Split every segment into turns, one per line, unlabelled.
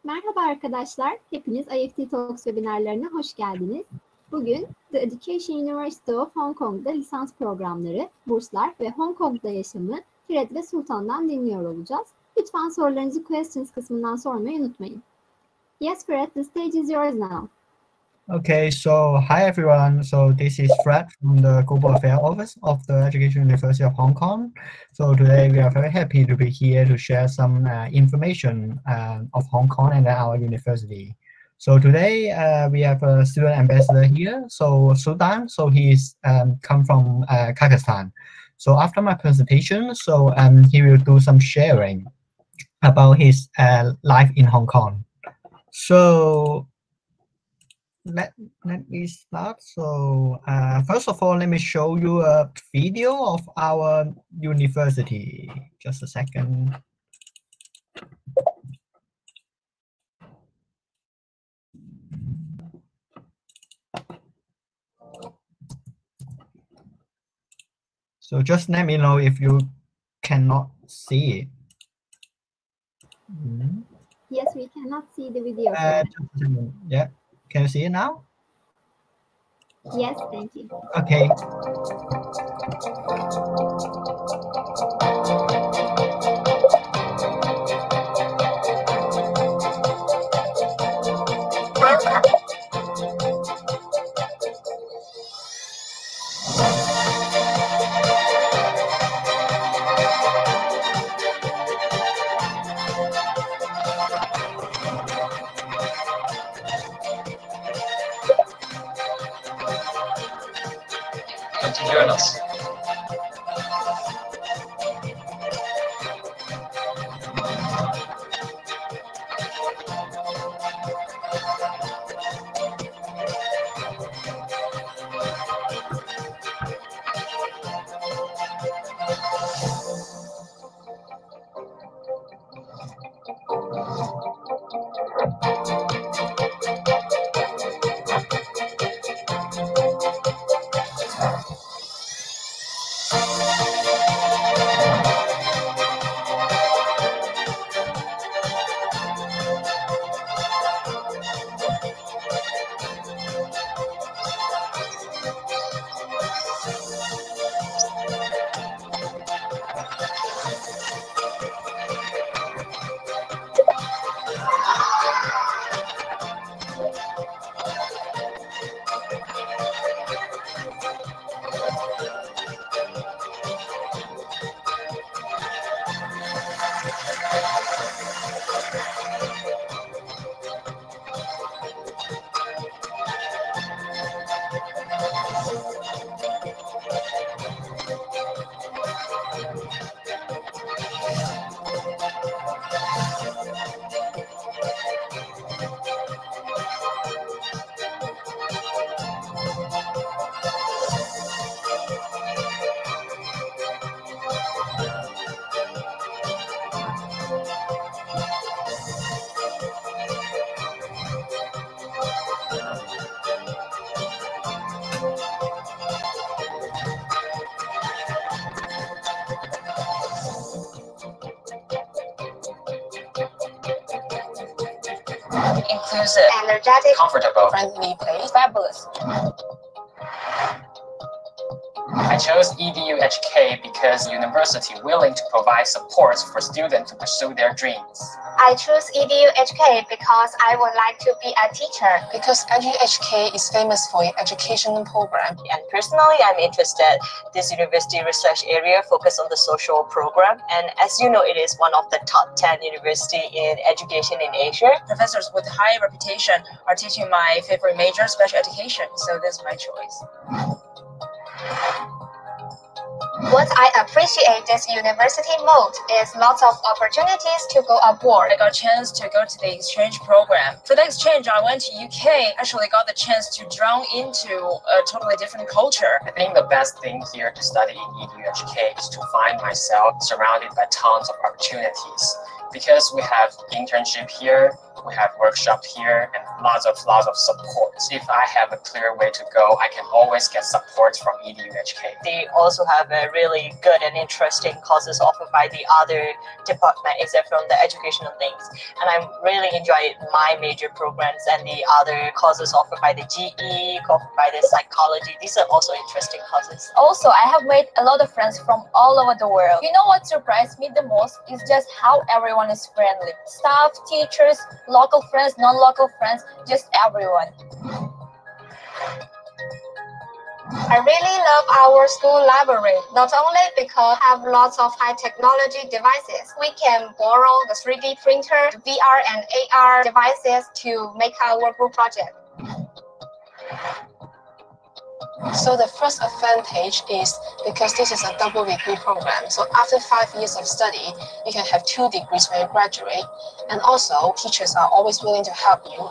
Merhaba arkadaşlar, hepiniz IEFT Talks webinarlarına hoş geldiniz. Bugün The Education University of Hong Kong'da lisans programları, burslar ve Hong Kong'da yaşamı Fred ve Sultan'dan dinliyor olacağız. Lütfen sorularınızı questions kısmından sormayı unutmayın. Yes Fred, the stage is yours now.
Okay, so hi everyone. So this is Fred from the Global Affairs Office of the Education University of Hong Kong. So today we are very happy to be here to share some information of Hong Kong and our university. So today we have a student ambassador here. So Sultan, so he's come from Kazakhstan. So after my presentation, so he will do some sharing about his life in Hong Kong. So let me start. So first of all, let me show you a video of our university. Just a second. So just let me know if you cannot see it.
Yes, we cannot see the video.
Yeah. Can you see it now?
Yes, thank you.
Okay.
Join us.
Inclusive,
energetic,
comfortable, friendly place, fabulous.
I chose EDU HK because university willing to provide support for students to pursue their dreams.
I chose EDU HK because I would like to be a teacher.
Because EDU-HK is famous for its educational program.
And personally, I'm interested. This university research area focuses on the social program. And as you know, it is one of the top 10 university in education in Asia.
Professors with high reputation are teaching my favorite major, special education. So this is my choice.
What I appreciate this university most is lots of opportunities to go abroad.
I got a chance to go to the exchange program. For the exchange, I went to UK. Actually got the chance to drown into a totally different culture.
I think the best thing here to study in EDU HK is to find myself surrounded by tons of opportunities. because we have internship here, we have workshop here, and lots of support. If I have a clear way to go, I can always get support from EDUHK.
They also have a really good and interesting courses offered by the other department, except from the educational things. And I really enjoyed my major programs and the other courses offered by the GE, offered by the psychology. These are also interesting courses.
Also, I have made a lot of friends from all over the world. You know what surprised me the most is just how everyone is friendly. Staff, teachers, local friends, non-local friends, just everyone.
I really love our school library, not only because we have lots of high technology devices. We can borrow the 3D printer, VR and AR devices to make our workbook project.
So the first advantage is because this is a double degree program. So after 5 years of study, you can have 2 degrees when you graduate. And also, teachers are always willing to help you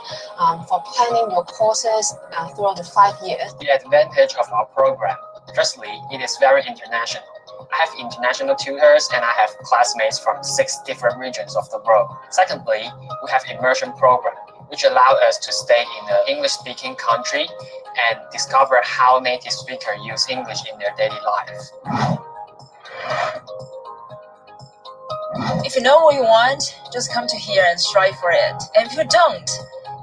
for planning your courses throughout the 5 years.
The advantage of our program, firstly, it is very international. I have international tutors and I have classmates from 6 different regions of the world. Secondly, we have immersion program, which allow us to stay in an English-speaking country and discover how native speakers use English in their daily life.
If you know what you want, just come to here and strive for it. And if you don't,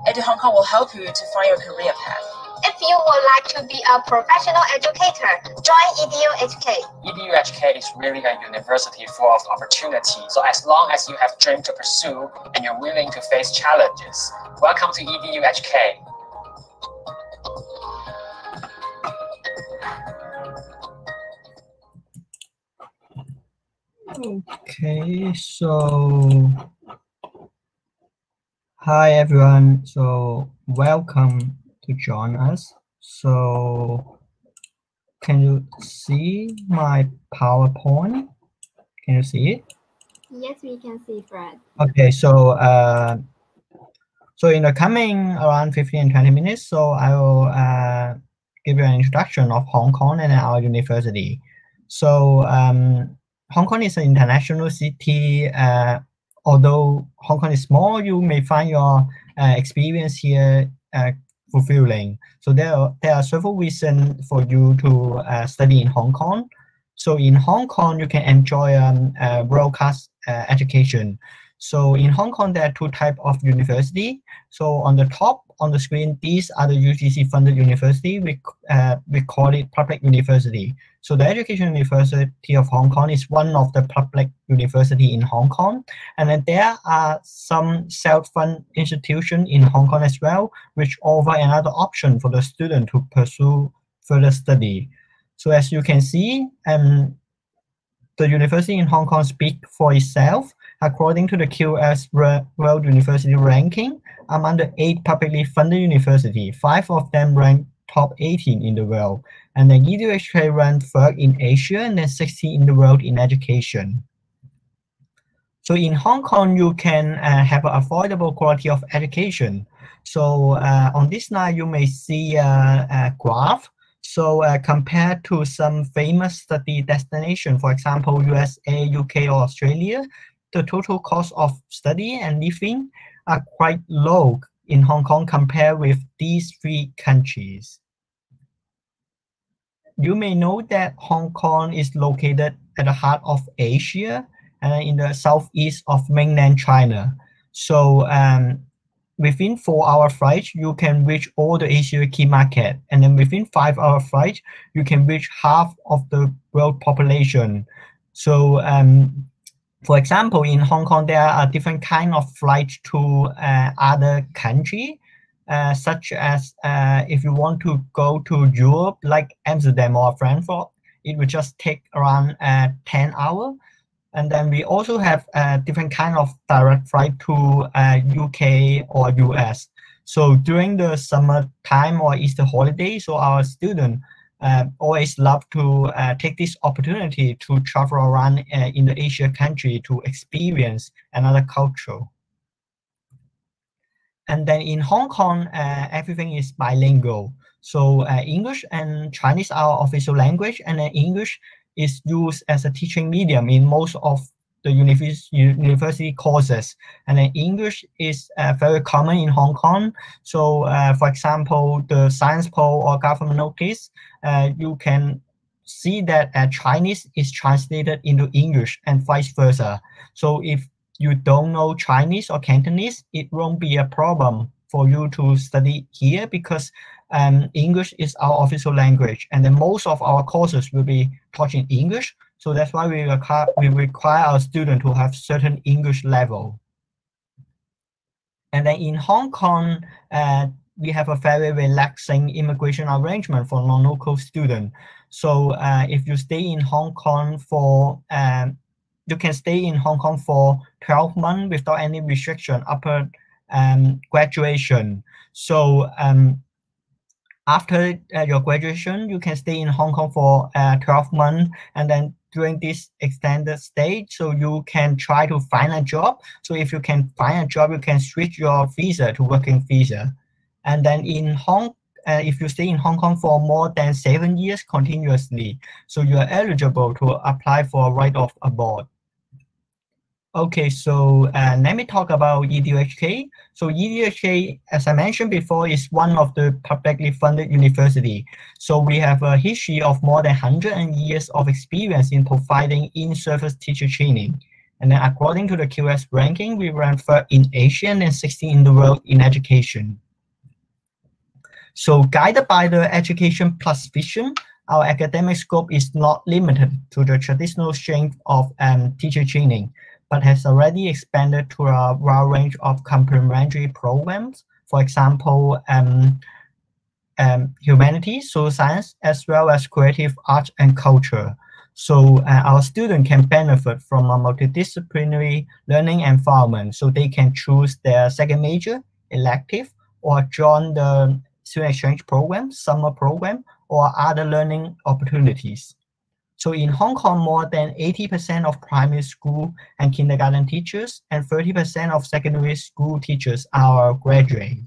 Edu Hong Kong will help you to find your career path.
If you would like to be a professional educator, join EDUHK.
EDUHK is really a university full of opportunity. So as long as you have dream to pursue and you're willing to face challenges, welcome to EDUHK.
Okay, so hi everyone. So welcome to join us. So can you see my PowerPoint? Can you see it?
Yes, we can see, Fred.
Okay, so so in the coming around 15 and 20 minutes, so I will give you an introduction of Hong Kong and our university. So Hong Kong is an international city. Although Hong Kong is small, you may find your experience here fulfilling. So there are several reasons for you to study in Hong Kong. So in Hong Kong, you can enjoy world-class education. So in Hong Kong, there are 2 types of university. So on the top on the screen, these are the UGC-funded university. We call it public university. So the Education University of Hong Kong is one of the public university in Hong Kong. And then there are some self-funded institutions in Hong Kong as well, which offer another option for the student to pursue further study. So as you can see, the university in Hong Kong speaks for itself. According to the QS World University Ranking, among the 8 publicly funded universities, 5 of them rank top 18 in the world. And then EDUHK ranked 3rd in Asia and then 16 in the world in education. So in Hong Kong, you can have an affordable quality of education. So on this slide, you may see a graph. So compared to some famous study destinations, for example, USA, UK, or Australia, the total cost of study and living are quite low in Hong Kong compared with these 3 countries. You may know that Hong Kong is located at the heart of Asia and in the southeast of mainland China. So within 4-hour flight, you can reach all the Asia key market. And then within 5-hour flight, you can reach half of the world population. So for example, in Hong Kong, there are different kinds of flights to other countries. Such as if you want to go to Europe, like Amsterdam or Frankfurt, it will just take around 10 hours. And then we also have different kind of direct flight to UK or US. So during the summer time or Easter holiday, so our students always love to take this opportunity to travel around in the Asia country to experience another culture. And then in Hong Kong, everything is bilingual. So English and Chinese are official language, and then English is used as a teaching medium in most of the university courses. And then English is very common in Hong Kong. So for example, the science poll or government notice, you can see that Chinese is translated into English and vice versa. So if you don't know Chinese or Cantonese, it won't be a problem for you to study here, because English is our official language, and then most of our courses will be taught in English. So that's why we require our students to have certain English level. And then in Hong Kong, we have a very relaxing immigration arrangement for non-local students. So if you stay in Hong Kong for, you can stay in Hong Kong for 12 months without any restriction upon graduation. So after your graduation, you can stay in Hong Kong for 12 months, and then during this extended stay, so you can try to find a job. So if you can find a job, you can switch your visa to working visa. And then in if you stay in Hong Kong for more than 7 years continuously, so you are eligible to apply for a right of abroad. Okay, so let me talk about EDUHK. So EDUHK, as I mentioned before, is one of the publicly funded university. So we have a history of more than 100 years of experience in providing in-service teacher training. And then according to the QS ranking, we rank third in Asia and 16 in the world in education. So guided by the education plus vision, our academic scope is not limited to the traditional strength of teacher training, but has already expanded to a wide range of complementary programs, for example, humanities, social science, as well as creative arts and culture. So our students can benefit from a multidisciplinary learning environment, so they can choose their second major, elective, or join the student exchange program, summer program, or other learning opportunities. So in Hong Kong, more than 80% of primary school and kindergarten teachers and 30% of secondary school teachers are graduates.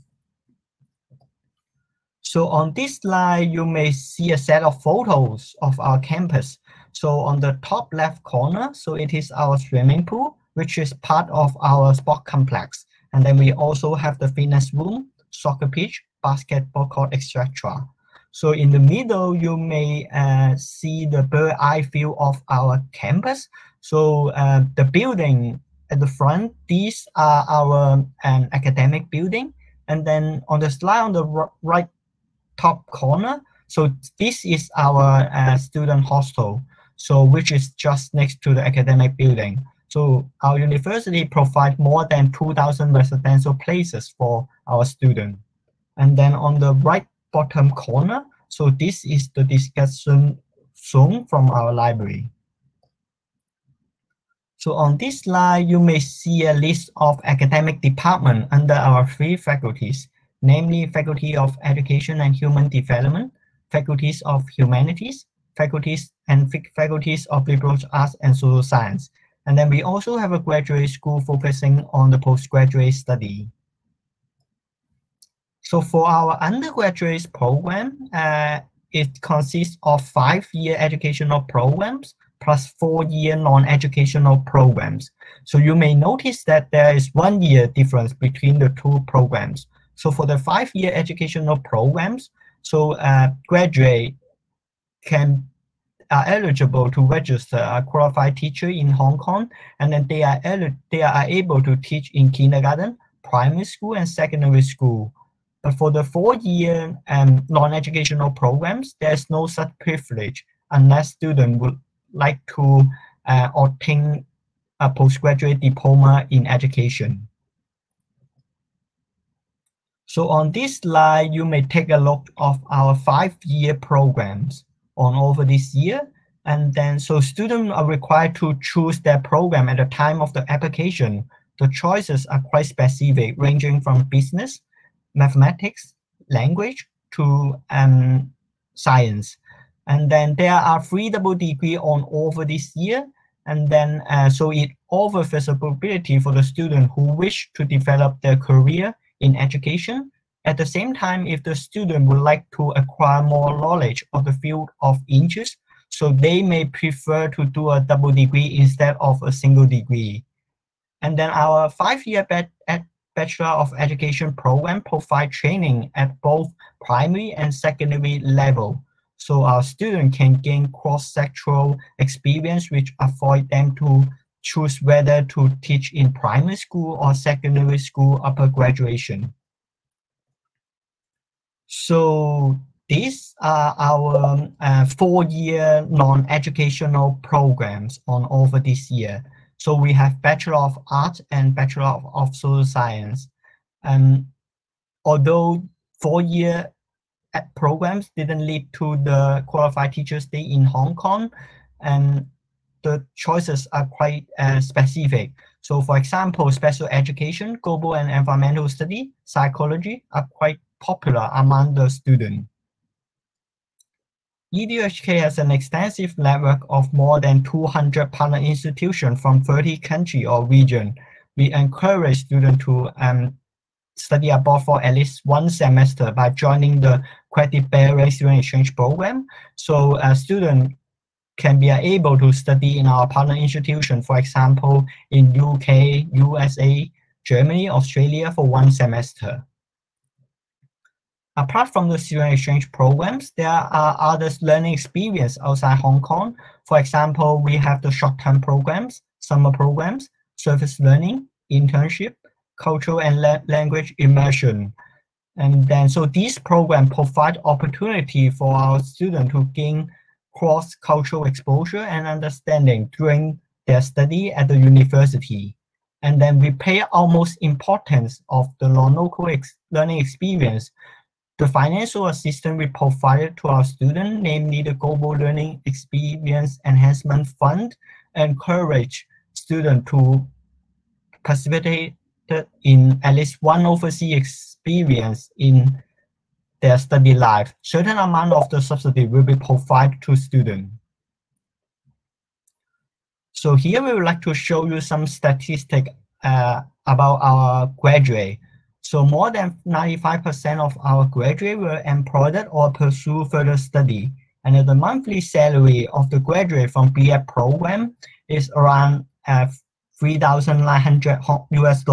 So on this slide, you may see a set of photos of our campus. So on the top left corner, so it is our swimming pool, which is part of our sport complex. And then we also have the fitness room, soccer pitch, basketball court, etc. So in the middle, you may see the bird eye view of our campus. So the building at the front, these are our academic building. And then on the slide on the right top corner, so this is our student hostel, so which is just next to the academic building. So our university provides more than 2,000 residential places for our students. And then on the right bottom corner, so this is the discussion zone from our library. So on this slide, you may see a list of academic departments under our 3 faculties, namely Faculty of Education and Human Development, Faculties of Humanities, Faculties of Liberal Arts and Social Science. And then we also have a graduate school focusing on the postgraduate study. So for our undergraduate program, it consists of 5-year educational programs plus 4-year non-educational programs. So you may notice that there is 1 year difference between the 2 programs. So for the 5-year educational programs, so graduate are eligible to register a qualified teacher in Hong Kong, and then they are able to teach in kindergarten, primary school, and secondary school. But for the 4-year non-educational programs, there's no such privilege unless students would like to obtain a postgraduate diploma in education. So on this slide, you may take a look of our 5-year programs on over this year. And then so students are required to choose their program at the time of the application. The choices are quite specific, ranging from business, mathematics, language to science. And then there are 3 double degrees on over this year. And then so it offers visibility for the student who wish to develop their career in education. At the same time, if the student would like to acquire more knowledge of the field of interest, So they may prefer to do a double degree instead of a single degree. And then our 5-year Bachelor of Education program provide training at both primary and secondary level. So our students can gain cross-sectoral experience, which avoid them to choose whether to teach in primary school or secondary school upper graduation. So these are our 4-year non-educational programs on over this year. So we have Bachelor of Arts and Bachelor of Social Science. Although 4-year programs didn't lead to the qualified teacher stay in Hong Kong, and the choices are quite specific. So for example, special education, global and environmental study, psychology are quite popular among the students. EDUHK has an extensive network of more than 200 partner institutions from 30 countries or regions. We encourage students to study abroad for at least 1 semester by joining the credit-bearing student exchange program. So a student can be able to study in our partner institution, for example, in UK, USA, Germany, Australia for 1 semester. Apart from the student exchange programs, there are other learning experiences outside Hong Kong. For example, we have the short-term programs, summer programs, service learning, internship, cultural and language immersion. And then, so these programs provide opportunity for our students to gain cross-cultural exposure and understanding during their study at the university. And then we pay utmost importance of the non-local learning experience. The financial assistance we provided to our students, namely the Global Learning Experience Enhancement Fund, encourage students to participate in at least 1 overseas experience in their study life. Certain amount of the subsidy will be provided to students. So here we would like to show you some statistics about our graduate. So more than 95% of our graduates were employed or pursue further study. And the monthly salary of the graduate from BF program is around $3,900 US,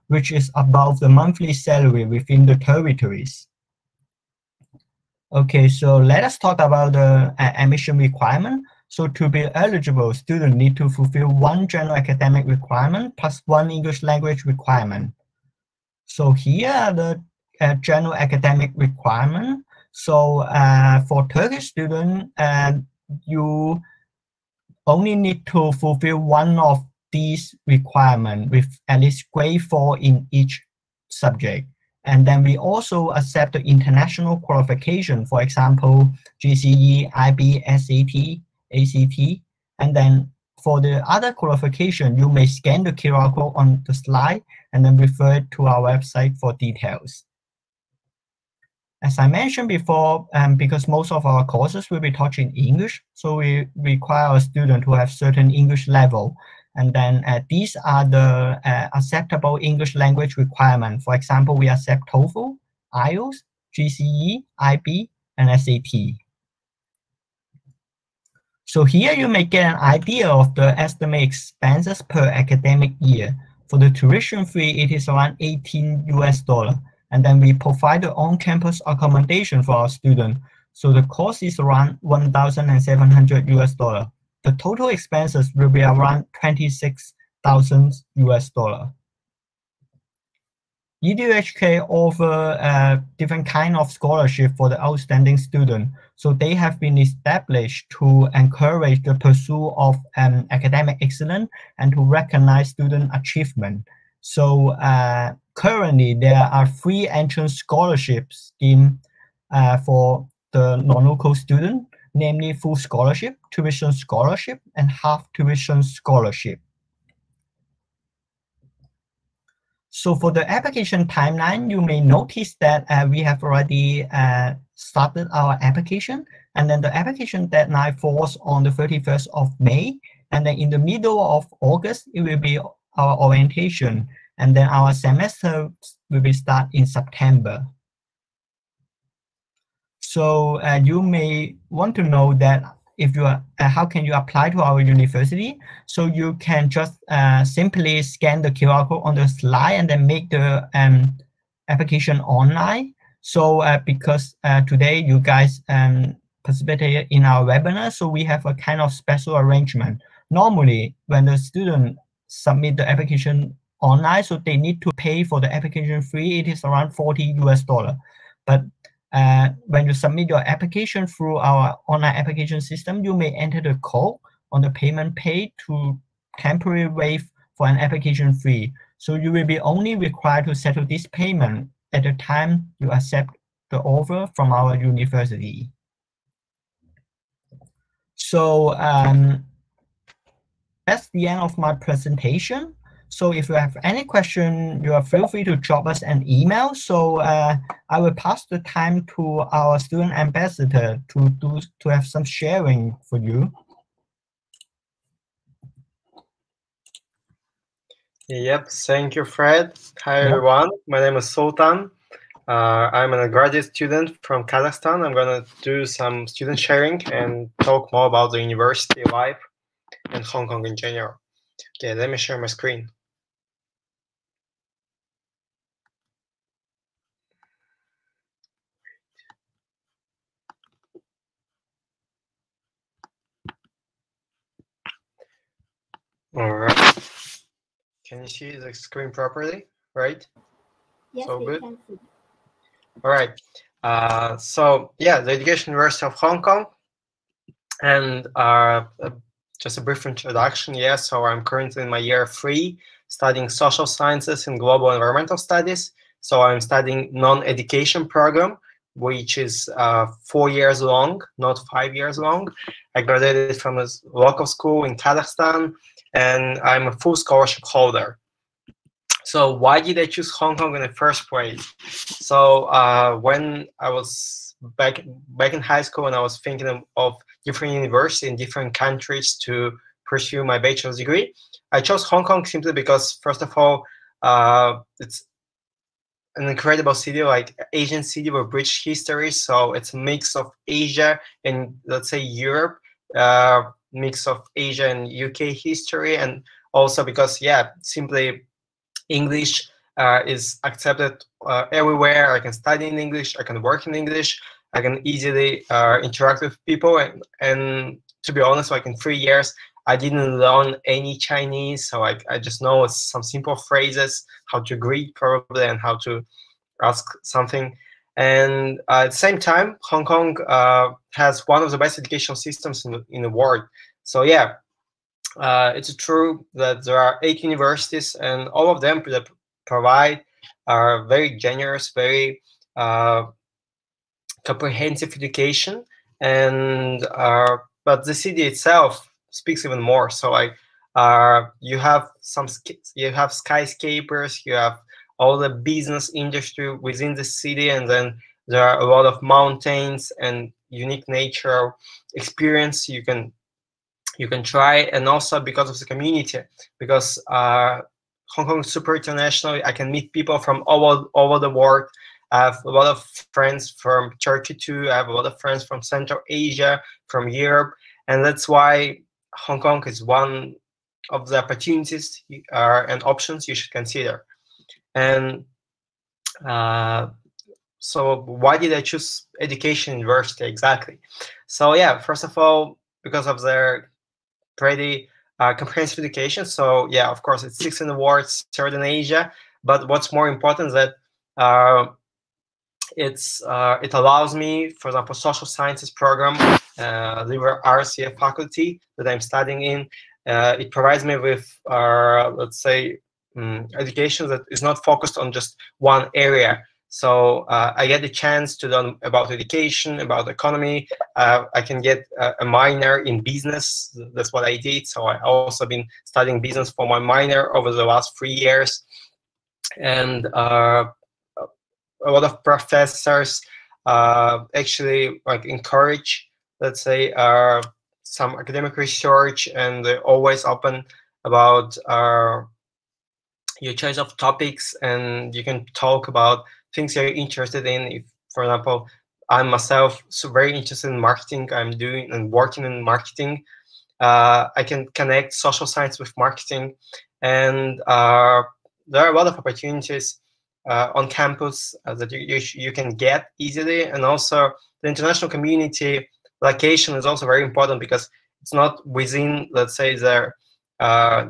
which is above the monthly salary within the territories. Okay, so let us talk about the admission requirement. So to be eligible, students need to fulfill 1 general academic requirement plus 1 English language requirement. So here are the general academic requirement. So for Turkish students, you only need to fulfill 1 of these requirements with at least grade 4 in each subject. And then we also accept the international qualification, for example, GCE, IB, SAT, ACT. And then for the other qualification, you may scan the QR code on the slide and then refer to our website for details. As I mentioned before, because most of our courses will be taught in English, so we require a student to have certain English level. And then these are the acceptable English language requirements. For example, we accept TOEFL, IELTS, GCE, IB, and SAT. So here you may get an idea of the estimated expenses per academic year. For the tuition fee, it is around $18 US. And then we provide the on-campus accommodation for our students. So the cost is around $1,700 US. The total expenses will be around $26,000 US. EDUHK offer different kind of scholarship for the outstanding student. So they have been established to encourage the pursuit of academic excellence and to recognize student achievement. So currently there are 3 entrance scholarship schemes for the non-local student, namely full scholarship, tuition scholarship, and half tuition scholarship. So for the application timeline, you may notice that we have already started our application, and then the application deadline falls on the 31st of May, and then in the middle of August, it will be our orientation, and then our semester will be start in September. So you may want to know that if you are, how can you apply to our university? So you can just simply scan the QR code on the slide and then make the application online. So because today you guys participated in our webinar, so we have a kind of special arrangement. Normally, when the student submit the application online, so they need to pay for the application fee. It is around $40 US. But when you submit your application through our online application system, you may enter the code on the payment page to temporarily waive for an application fee. So you will be only required to settle this payment at the time you accept the offer from our university. So that's the end of my presentation. So if you have any question, you are feel free to drop us an email. So I will pass the time to our student ambassador to have some sharing for you.
Yep, thank you, Fred. Hi, everyone. My name is Sultan. I'm a graduate student from Kazakhstan. I'm going to do some student sharing and talk more about the university life and Hong Kong in general. Okay, let me share my screen. All right. Can you see the screen properly? Right?
Yes,
so
we
good.
can see.
All right. So yeah, the Education University of Hong Kong, and just a brief introduction. Yeah, so I'm currently in my year 3, studying social sciences and global environmental studies. So I'm studying non-education program, which is 4 years long, not 5 years long. I graduated from a local school in Kazakhstan, and I'm a full scholarship holder. So why did I choose Hong Kong in the first place? So when I was back in high school and I was thinking of different universities in different countries to pursue my bachelor's degree, I chose Hong Kong simply because, first of all, it's an incredible city, like Asian city with rich history. So it's a mix of Asia and, let's say, Europe, mix of Asia and UK history, and also because, yeah, simply English is accepted everywhere. I can study in English, I can work in English, I can easily interact with people, and to be honest, like in 3 years, I didn't learn any Chinese, so I just know some simple phrases, how to greet probably, and how to ask something. And at the same time, Hong Kong has one of the best educational systems in the world. So yeah, it's true that there are 8 universities, and all of them provide very generous, very comprehensive education. And but the city itself speaks even more. So like you have skyscrapers, you have all the business industry within the city, and then there are a lot of mountains and unique nature experience you can try. And also because of the community, because Hong Kong is super international, I can meet people from all over the world. I have a lot of friends from Turkey too. I have a lot of friends from Central Asia, from Europe, and that's why Hong Kong is one of the opportunities and options you should consider. And so why did I choose education university exactly? So yeah, first of all, because of their pretty comprehensive education. So yeah, of course, it's 16 awards, 3rd in Asia. But what's more important is that it allows me, for example, social sciences program, liberal arts faculty that I'm studying in. It provides me with, let's say, education that is not focused on just one area. So I get the chance to learn about education, about economy. I can get a minor in business. That's what I did. So I also been studying business for my minor over the last 3 years. And a lot of professors actually like encourage, let's say, some academic research, and they're always open about your choice of topics, and you can talk about things you're interested in. If, for example, I'm myself very interested in marketing. I'm doing and working in marketing. I can connect social science with marketing, and there are a lot of opportunities on campus that you can get easily. And also the international community location is also very important because it's not within, let's say, the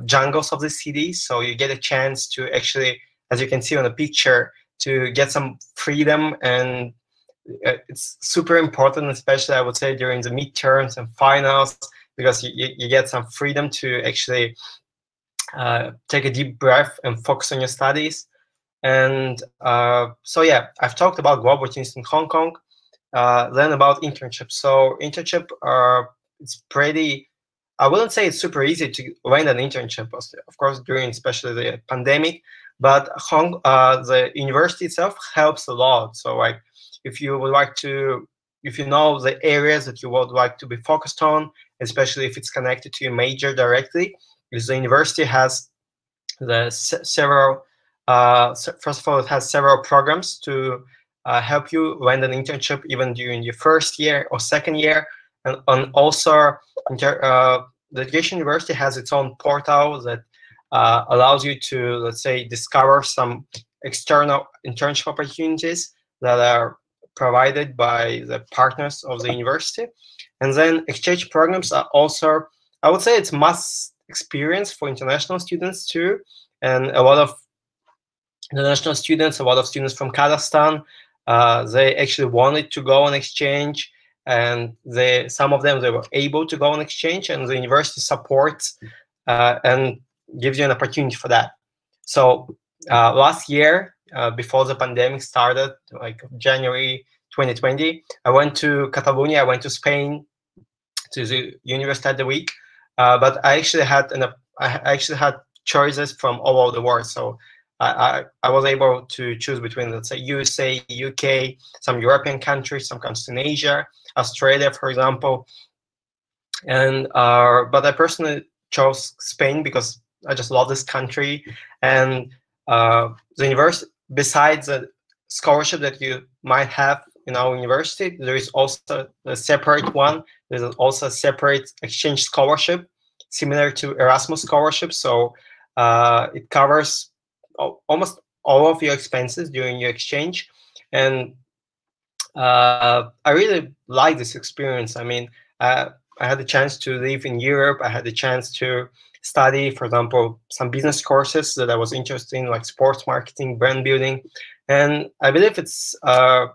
jungles of the city. So you get a chance to actually, as you can see on the picture, to get some freedom. And it's super important, especially I would say during the midterms and finals, because you get some freedom to actually take a deep breath and focus on your studies. And so yeah, I've talked about global opportunities in Hong Kong. Then about internships. So internship, it's pretty, I wouldn't say it's super easy to land an internship, of course, during especially the pandemic, but the university itself helps a lot. So like, if you would like to, if you know the areas that you would like to be focused on, especially if it's connected to your major directly, because the university has several, first of all, it has several programs to help you land an internship even during your first year or second year. And also, the Education University has its own portal that allows you to, let's say, discover some external internship opportunities that are provided by the partners of the university. And then exchange programs are also, I would say it's must experience for international students too. And a lot of international students, a lot of students from Kazakhstan, they actually wanted to go on exchange, and some of them, they were able to go on exchange, and the university supports and gives you an opportunity for that. So last year, before the pandemic started, like January 2020, I went to Catalonia, I went to Spain, to the Universitat de Vic, but I actually had choices from all over the world. So I was able to choose between, let's say, USA, UK, some European countries, some countries in Asia, Australia, for example. And but I personally chose Spain because I just love this country. And the university, besides the scholarship that you might have in our university, there is also a separate one. There's also a separate exchange scholarship, similar to Erasmus scholarship. So it covers almost all of your expenses during your exchange. And I really like this experience. I mean, I had the chance to live in Europe. I had the chance to study, for example, some business courses that I was interested in, like sports marketing, brand building. And I believe especially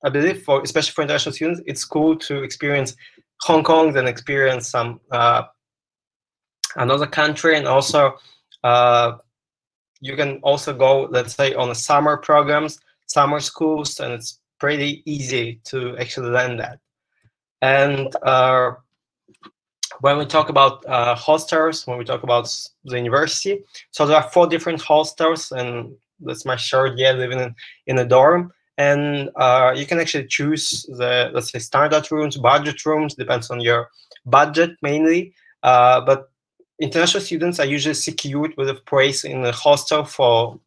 for international students, it's cool to experience Hong Kong, then experience some another country. And also you can also go, let's say, on the summer programs, summer schools, and it's pretty easy to actually learn that. And when we talk about hostels, when we talk about the university, so there are 4 different hostels, and that's my short year living in a dorm. And you can actually choose the, let's say, standard rooms, budget rooms, depends on your budget mainly. But international students are usually secured with a place in a hostel for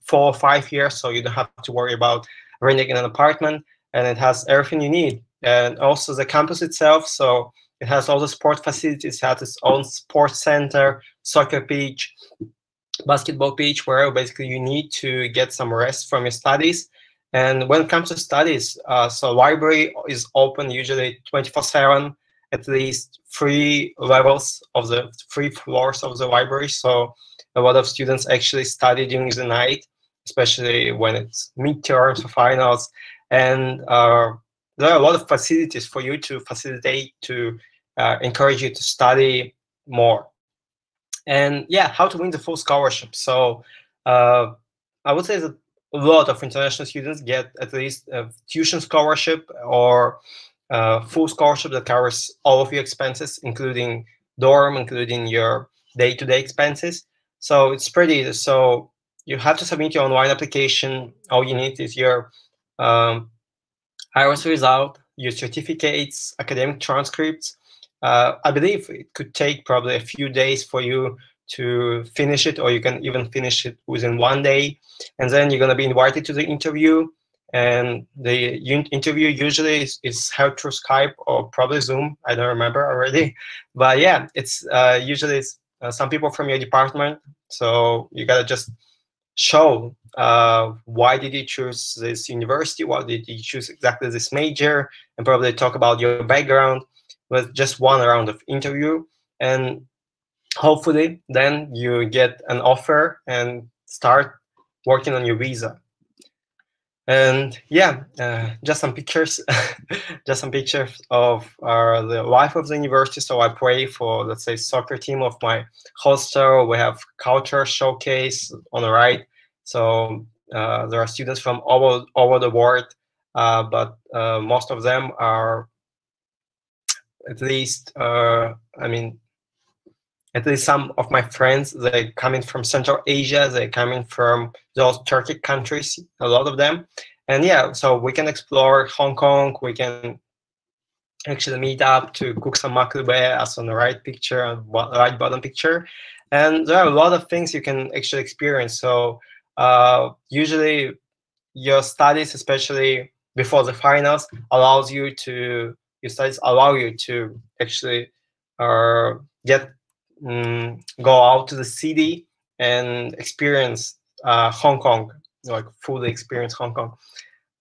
4 or 5 years, so you don't have to worry about renting an apartment, and it has everything you need. And also the campus itself, so it has all the sport facilities, it has its own sports center, soccer pitch, basketball pitch, where basically you need to get some rest from your studies. And when it comes to studies, so library is open usually 24/7, at least 3 levels of the 3 floors of the library. So a lot of students actually study during the night, especially when it's midterms or finals. And there are a lot of facilities for you to facilitate, to encourage you to study more. And yeah, how to win the full scholarship. So I would say that a lot of international students get at least a tuition scholarship or full scholarship that covers all of your expenses, including dorm, including your day-to-day expenses. So it's pretty easy. So you have to submit your online application. All you need is your IELTS result, your certificates, academic transcripts. I believe it could take probably a few days for you to finish it, or you can even finish it within 1 day. And then you're going to be invited to the interview. and the interview usually is held through Skype or probably Zoom. I don't remember already, but yeah, it's usually some people from your department. So you gotta just show why did you choose this university, why did you choose exactly this major, and probably talk about your background with just one round of interview. And hopefully then you get an offer and start working on your visa. And yeah, just some pictures, just some pictures of the life of the university. So I play for, let's say, soccer team of my hostel. We have culture showcase on the right. So there are students from all over the world, but most of them are at least, at least some of my friends, they're coming from Central Asia, they're coming from those Turkic countries, a lot of them. And yeah, so we can explore Hong Kong, we can actually meet up to cook some maklube, as on the right picture, right bottom picture. And there are a lot of things you can actually experience. So usually your studies, especially before the finals, your studies allow you to actually go out to the city and experience Hong Kong, like fully experience Hong Kong.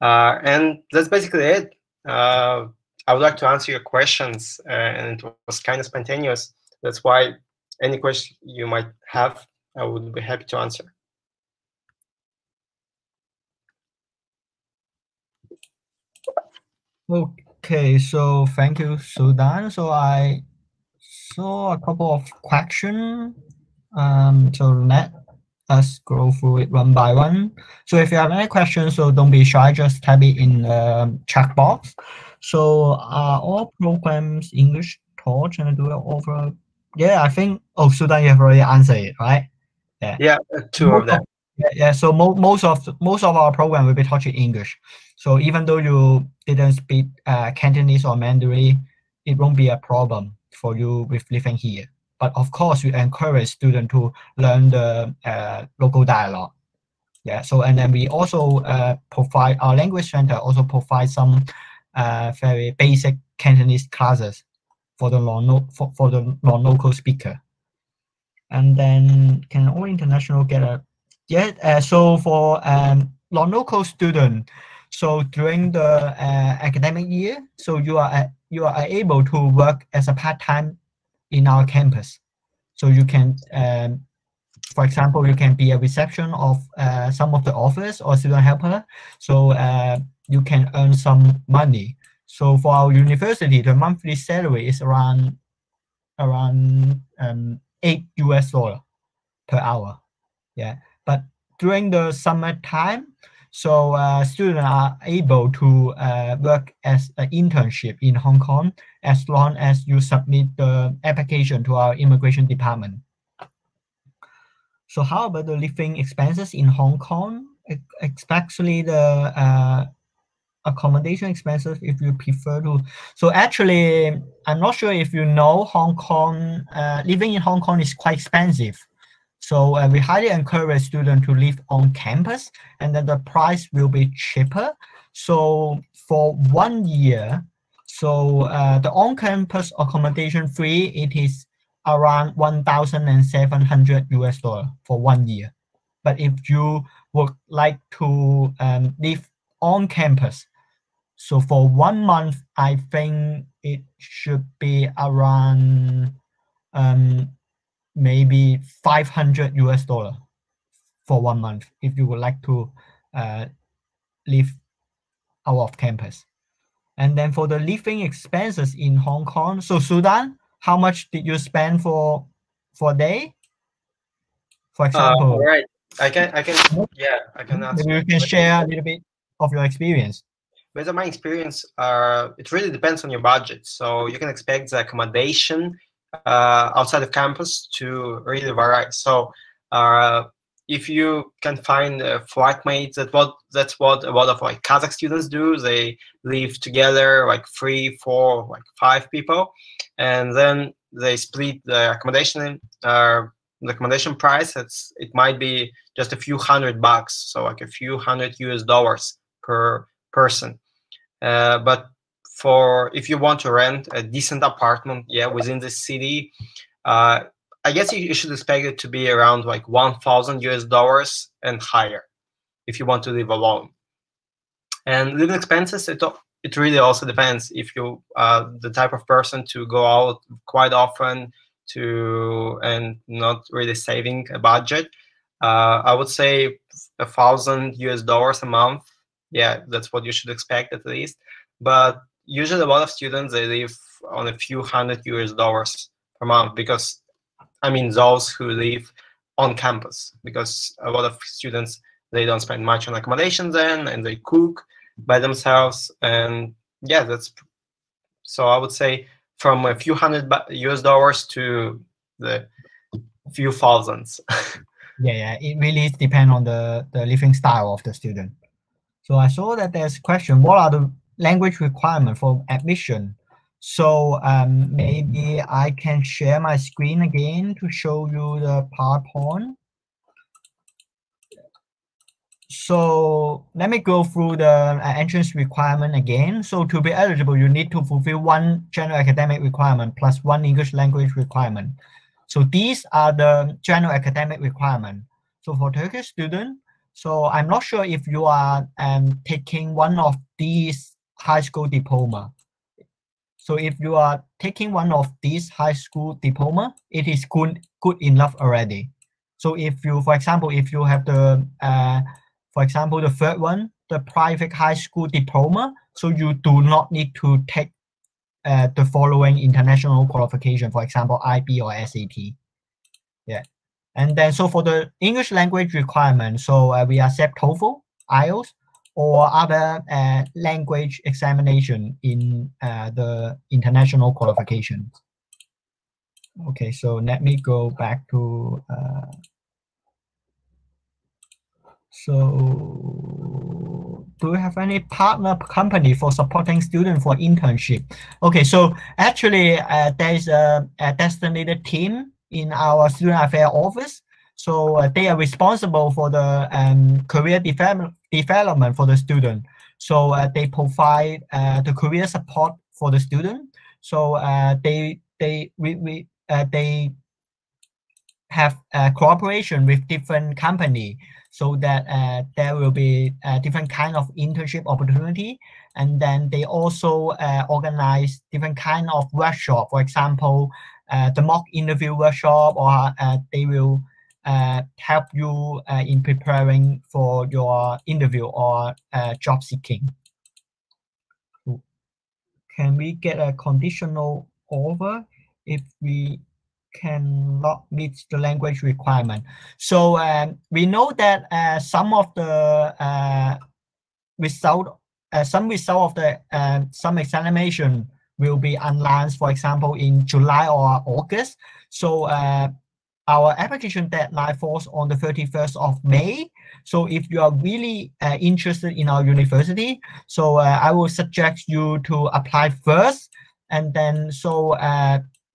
And that's basically it. I would like to answer your questions, and it was kind of spontaneous. That's why any question you might have, I would be happy to answer.
Okay, so thank you, Sudan. So I saw a couple of questions. So let us go through it one by one. So if you have any questions, so don't be shy, just type it in the chat box. So are all programs English taught and do it over? Yeah, I think, Sudan, you have already answered it, right?
Yeah, two of them.
Yeah, so most of our program will be taught in English. So even though you didn't speak Cantonese or Mandarin, it won't be a problem for you with living here. But of course, we encourage students to learn the local dialogue. Yeah. So and then we also provide, our language center also provides some very basic Cantonese classes for the non-local speaker. And then can all international get a so for non-local student, so during the academic year, so you are able to work as a part-time in our campus. So you can, for example, you can be a reception of some of the office or student helper. So you can earn some money. So for our university, the monthly salary is around $8 per hour. Yeah. But during the summertime, so students are able to work as an internship in Hong Kong as long as you submit the application to our immigration department. So how about the living expenses in Hong Kong, especially the accommodation expenses if you prefer to? So actually, I'm not sure if you know, Hong Kong, living in Hong Kong is quite expensive. So we highly encourage students to live on campus, and then the price will be cheaper. So for 1 year, so the on-campus accommodation fee, it is around $1,700 for 1 year. But if you would like to live on campus, so for 1 month, I think it should be around maybe $500 for 1 month if you would like to live out of campus. And then for the living expenses in Hong Kong, so Sudan, how much did you spend for a day? For example,
right. I can answer.
Maybe you can share a little bit of your experience.
Based on my experience, it really depends on your budget. So you can expect the accommodation outside of campus to really vary. So if you can find flatmates, that's what a lot of like Kazakh students do. They live together, like 3, 4, like 5 people, and then they split the accommodation. The accommodation price, it might be just a few $100, so like a few $100 US per person. But for if you want to rent a decent apartment, yeah, within the city, I guess you should expect it to be around like $1,000 and higher if you want to live alone. And living expenses, it really also depends if you are the type of person to go out quite often and not really saving a budget. I would say $1,000 a month. Yeah, that's what you should expect at least. But usually a lot of students, they live on a few $100 per month, because I mean those who live on campus, because a lot of students, they don't spend much on accommodation then, and they cook by themselves. And yeah, that's, so I would say from a few $100 to the few thousands.
Yeah, it really depends on the living style of the student. So I saw that there's a question, what are the language requirements for admission? So maybe I can share my screen again to show you the PowerPoint. So let me go through the entrance requirement again. So to be eligible, you need to fulfill one general academic requirement plus one English language requirement. So these are the general academic requirement. So for Turkish student, so I'm not sure if you are taking one of these high school diploma. So if you are taking one of these high school diploma, it is good enough already. So if you, for example, if you have the, for example, the third one, the private high school diploma, so you do not need to take the following international qualification, for example, IB or SAT. Yeah. And then, so for the English language requirement, so we accept TOEFL, IELTS, or other language examination in the international qualifications. Okay, so let me go back to, so do we have any partner company for supporting students for internship? Okay, so actually there's a designated team in our student affairs office. So they are responsible for the career development for the student. So they provide the career support for the student. So they have cooperation with different company, so that there will be different kind of internship opportunity. And then they also organize different kind of workshop, for example, the mock interview workshop, or they will help you in preparing for your interview or job seeking. Can we get a conditional offer if we cannot meet the language requirement? So we know that some of the some result of the some examination will be announced, for example, in July or August. So our application deadline falls on the 31st of May. So if you are really interested in our university, so I will suggest you to apply first. And then, so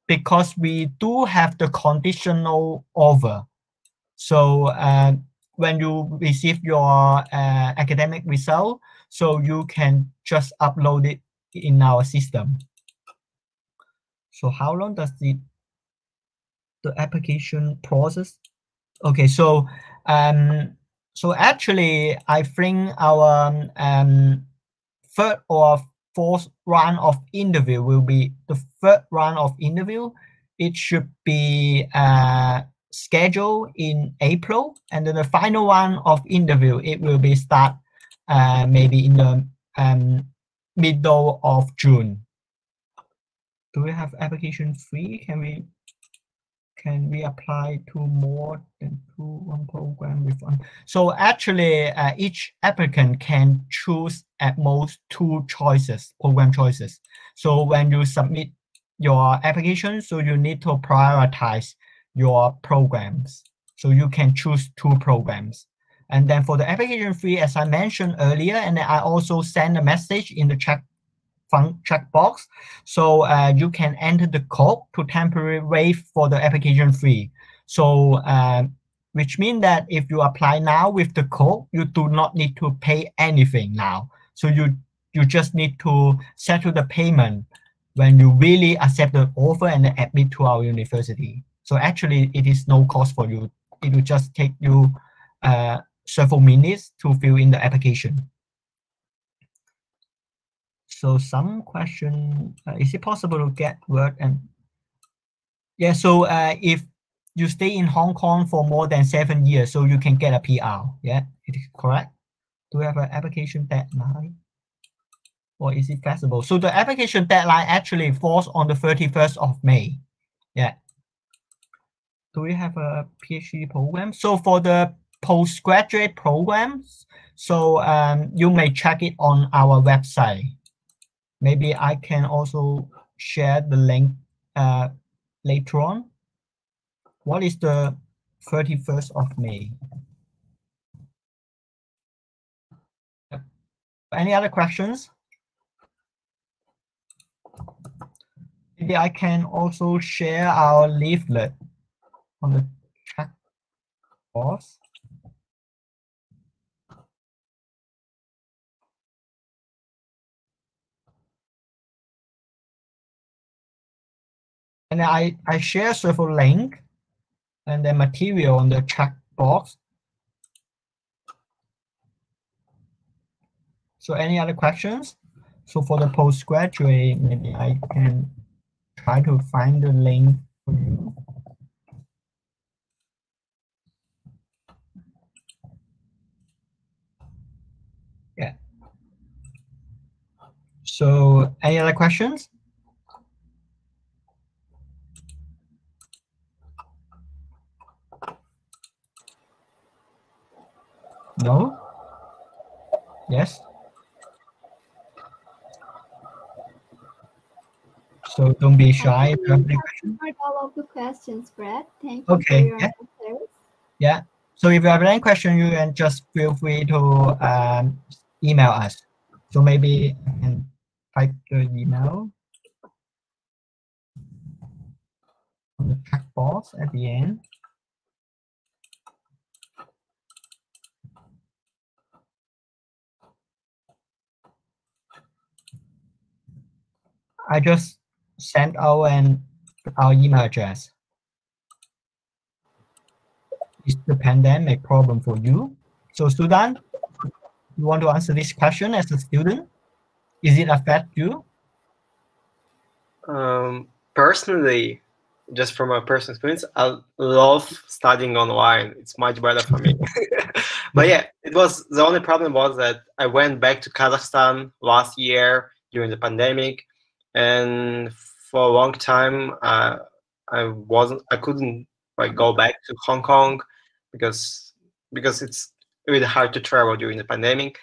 because we do have the conditional offer. So when you receive your academic result, so you can just upload it in our system. So how long does the application process? Okay, so so actually I think our third or fourth round of interview will be the third round of interview. It should be scheduled in April, and then the final one of interview, it will be start maybe in the middle of June. Do we have application free? Can we apply to more than one program with one? So actually, each applicant can choose at most 2 choices, program choices. So when you submit your application, so you need to prioritize your programs. So you can choose 2 programs. And then for the application fee, as I mentioned earlier, and I also send a message in the chat box, so you can enter the code to temporarily waive for the application fee. So which means that if you apply now with the code, you do not need to pay anything now. So you just need to settle the payment when you really accept the offer and admit to our university. So actually, it is no cost for you. It will just take you several minutes to fill in the application. So some question, is it possible to get work and yeah, so if you stay in Hong Kong for more than 7 years, so you can get a PR. Yeah, it is correct. Do we have an application deadline? Or is it flexible? So the application deadline actually falls on the 31st of May. Yeah. Do we have a PhD program? So for the postgraduate programs, so you may check it on our website. Maybe I can also share the link later on. What is the 31st of May? Any other questions? Maybe I can also share our leaflet on the chat box. And I share several links and the material on the chat box. So any other questions? So for the postgraduate, maybe I can try to find the link for you. Yeah. So any other questions? No? Yes? So don't be shy. If you have any questions.
Heard all of the questions, Brett. Thank you
Okay,
for your
yeah.
answers.
Yeah. So if you have any question, you can just feel free to email us. So maybe I can type the email on the chat box at the end. I just sent our email address. Is the pandemic problem for you? So Sudan, you want to answer this question as a student? Is it affect you?
Personally, just from my personal experience, I love studying online. It's much better for me. But yeah, the only problem was that I went back to Kazakhstan last year during the pandemic, and for a long time I couldn't like go back to Hong Kong because it's really hard to travel during the pandemic.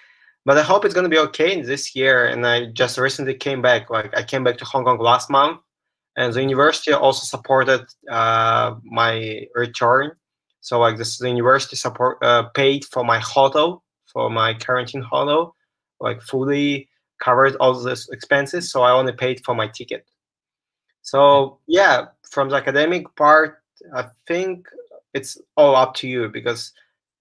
But I hope it's going to be okay this year. And I just recently came back. Like I came back to Hong Kong last month, and the university also supported my return. So like the university paid for my hotel, for my quarantine hotel, like fully covered all these expenses. So I only paid for my ticket. So yeah, from the academic part, I think it's all up to you, because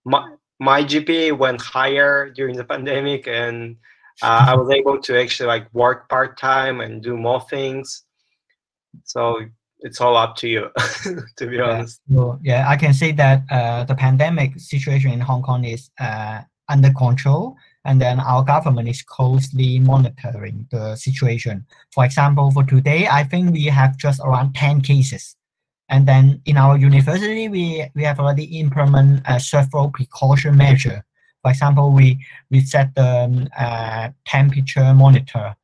my GPA went higher during the pandemic, and I was able to actually like work part-time and do more things. So it's all up to you, to be honest.
So, yeah, I can say that the pandemic situation in Hong Kong is under control, and then our government is closely monitoring the situation. For example, for today, I think we have just around 10 cases. And then in our university, we have already implemented several precaution measures. For example, we set the temperature monitor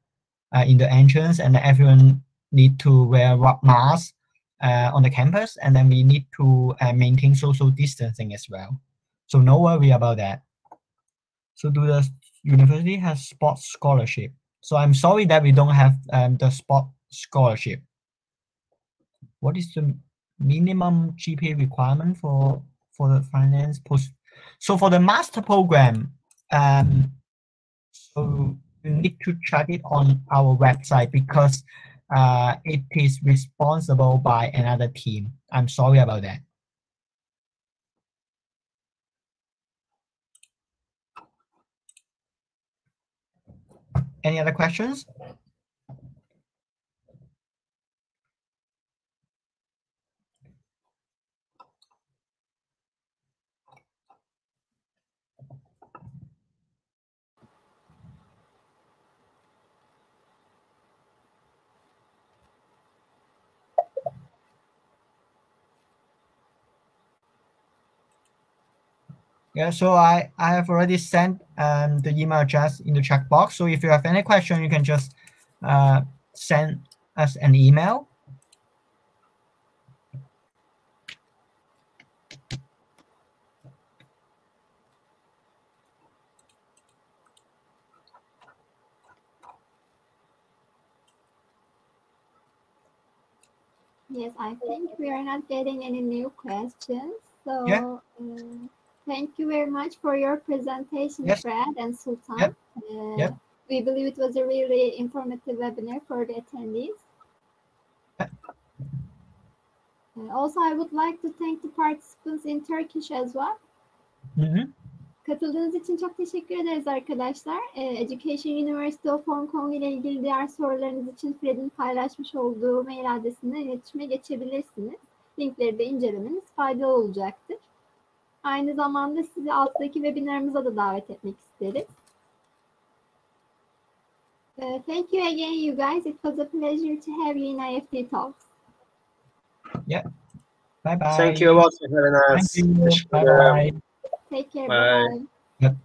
in the entrance, and everyone need to wear masks on the campus, and then we need to maintain social distancing as well. So no worry about that. So do the university has sports scholarship? So I'm sorry that we don't have the sport scholarship. What is the minimum GPA requirement for the finance post? So for the master program, so you need to check it on our website, because it is responsible by another team. I'm sorry about that. Any other questions? Yeah, so I have already sent the email address in the chat box. So if you have any question, you can just send us an email.
Yes, I think we are not getting any new questions. So
Yeah.
Thank you very much for your presentation,
Yes.
Fred and Sultan.
Yep. Yep.
We believe it was a really informative webinar for the attendees.
Yep.
Also, I would like to thank the participants in Turkish as well.
Mm-hmm.
Katıldığınız için çok teşekkür ederiz arkadaşlar. Education University of Hong Kong ile ilgili diğer sorularınız için Fred'in paylaşmış olduğu mail adresinden iletişime geçebilirsiniz. Linkleri de incelemeniz faydalı olacaktır. Aynı zamanda sizi alttaki webinarımıza da davet etmek isteriz. Thank you again, you guys. It was a pleasure to have you in IEFT Talks.
Yeah. Bye bye.
Thank you also. Have a nice.
Thank you. Bye bye.
Take care.
Bye.
Bye.
Yep.